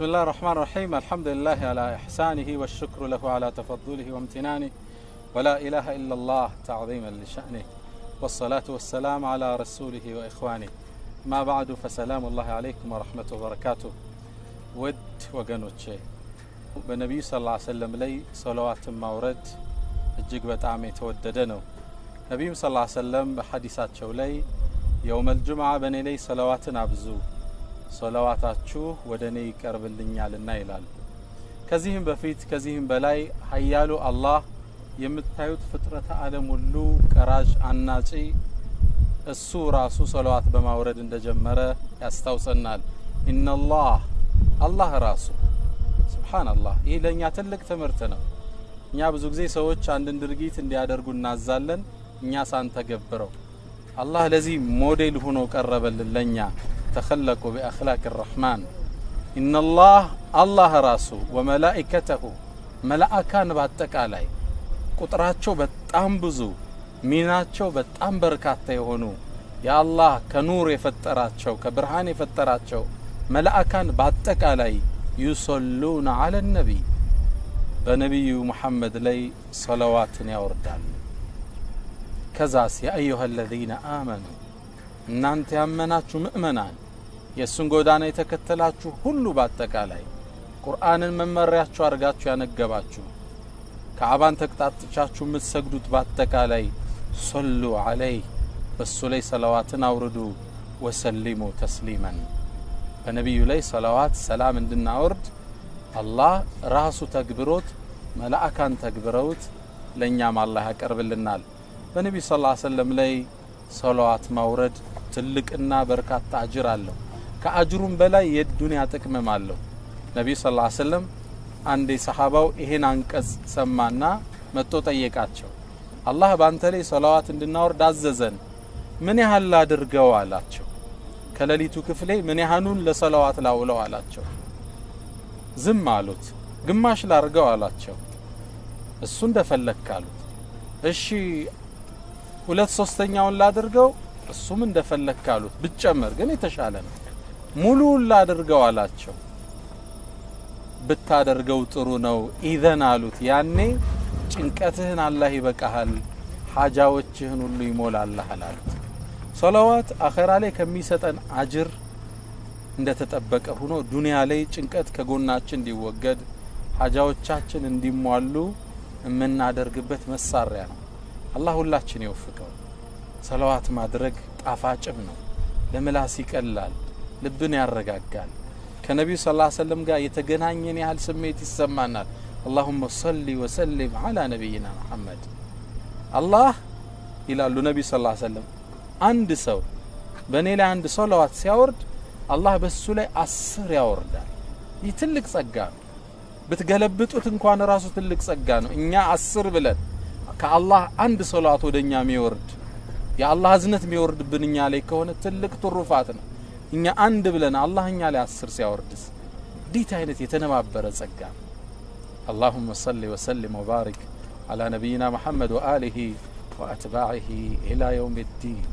بسم الله الرحمن الرحيم الحمد لله على إحسانه والشكر له على تفضله وامتنانه ولا إله إلا الله تعظيما لشأنه والصلاة والسلام على رسوله وإخوانه ما بعد فسلام الله عليكم ورحمة وبركاته ود وقنوتشي بالنبي صلى الله عليه وسلم لي صلوات مورد እጅግ በጣም የተወደደ ነው ነብዩ ሰለላሁ ዐለይሂ ወሰለም በሐዲሳቸው ላይ يوم الجمعة በኔ ላይ ሰላዋትን አብዙ ሰላዋታችሁ ወደኔ ይቀርብልኛልና ይላል ከዚህም በፊት ከዚህም በላይ ኃያሉ አላህ የምታዩት ፍጥረተ ዓለም ሁሉ ቀራጅ አናጺ እሱ ራሱ ሰላዋት በማውረድ እንደጀመረ ያስታውሰናል ኢነላህ አላህ ራሱ ሱብሃንአላህ ይህ ለኛ ትልቅ ትምህርት ነው እኛ ብዙ ጊዜ ሰዎች አንድን ድርጊት እንዲያደርጉ እናዛለን እኛ ሳንተገብረው አላህ ለዚህ ሞዴል ሆኖ ቀረበልን ለኛ تخلقوا بأخلاق الرحمن إن الله راسو وملائكته ملائكان በአጠቃላይ ቁጥራቸው በጣም ብዙ ሚናቸው በጣም በርካታ የሆኑ ያአላህ ከኑር የፈጠራቸው ከብርሃን የፈጠራቸው መላእካን በአጠቃላይ يصلون على النبي በነብዩ መሐመድ ላይ ሰላዋትን ያወርዳሉ ከዛስ ያ አዩሃ الذين آمنوا እናንተ ያመናችሁ ሙእመናን የሱን ጎዳና የተከተላችሁ ሁሉ በአጠቃላይ ቁርአንን መመሪያችሁ አርጋችሁ ያነገባችሁ ከአባን ተቅጣጣችሁ የምትሰግዱት በአጠቃላይ ሶሉ ዐለይሂ በሱ ላይ ሰላዋትን አውርዱ ወሰሊሙ ተስሊማን በነብዩ ላይ ሰላዋት ሰላም እንድናወርድ አላህ ራሱ ተግብሮት መላእካን ተግብረውት ለኛም አላህ ያቀርብልናል በነብዩ ሰለላሁ ዐለይሂ ወሰለም ላይ ሰላዋት ማውረድ ትልቅና በርካታ አጅር አለው ከአጅሩም በላይ የዱንያ ጥቅምም አለው ነብዩ ሰለላሁ ዐለይሂ ወሰለም አንዴ ሰሃባው ይሄን አንቀጽ ሰማና መጥቶ ጠየቃቸው አላህ ባንተ ላይ ሰላዋት እንድናወርድ አዘዘን ምን ያህል አድርገው አላቸው ከሌሊቱ ክፍሌ ምን ያህሉን ለሰላዋት ላውለው አላቸው ዝም አሉት ግማሽ ላርገው አላቸው እሱ እንደፈለክ አሉት እሺ 2/3ኛውን ላድርገው እሱም እንደፈለክ አሉት ብጨመር ግን የተሻለ ነው ሙሉውን ላድርገው አላቸው ብታደርገው ጥሩ ነው ኢዘን አሉት ያኔ ጭንቀትህን አላህ ይበቃሃል ሐጃዎችህን ሁሉ ይሞላልሃል አሉት ሰላዋት አኺራ ላይ ከሚሰጠን አጅር እንደተጠበቀ ሆኖ ዱንያ ላይ ጭንቀት ከጎናችን እንዲወገድ ሐጃዎቻችን እንዲሟሉ የምናደርግበት መሳሪያ ነው አላህ ሁላችን ይወፍቀው ሰላዋት ማድረግ ጣፋጭም ነው ለምላስ ይቀላል ልብን ያረጋጋል ከነብዩ ሰለላሁ ዐለይሂ ወሰለም ጋር የተገናኘን ያህል ስሜት ይሰማናል اللهم صل وسلم على نبينا محمد አላህ ይላሉ ነብዩ ሰለላሁ ዐለይሂ ወሰለም አንድ ሰው በኔ ላይ አንድ ሰላዋት ሲያወርድ አላህ በሱ ላይ 10 ያወርዳል ይህ ትልቅ ጸጋ ነው ብትገለብጡት እንኳን ራሱ ትልቅ ጸጋ ነው እኛ 10 ብለን ከአላህ አንድ ሰላዋት ወደኛ የሚወርድ የአላህ እዝነት የሚወርድብን እኛ ላይ ከሆነ ትልቅ ትሩፋት ነው እኛ አንድ ብለን አላህ እኛ ላይ 10 ሲያወርድስ ዲት አይነት የተነባበረ ጸጋ اللهم صل وسلم وبارك على نبينا محمد وآله وأتباعه إلى يوم الدين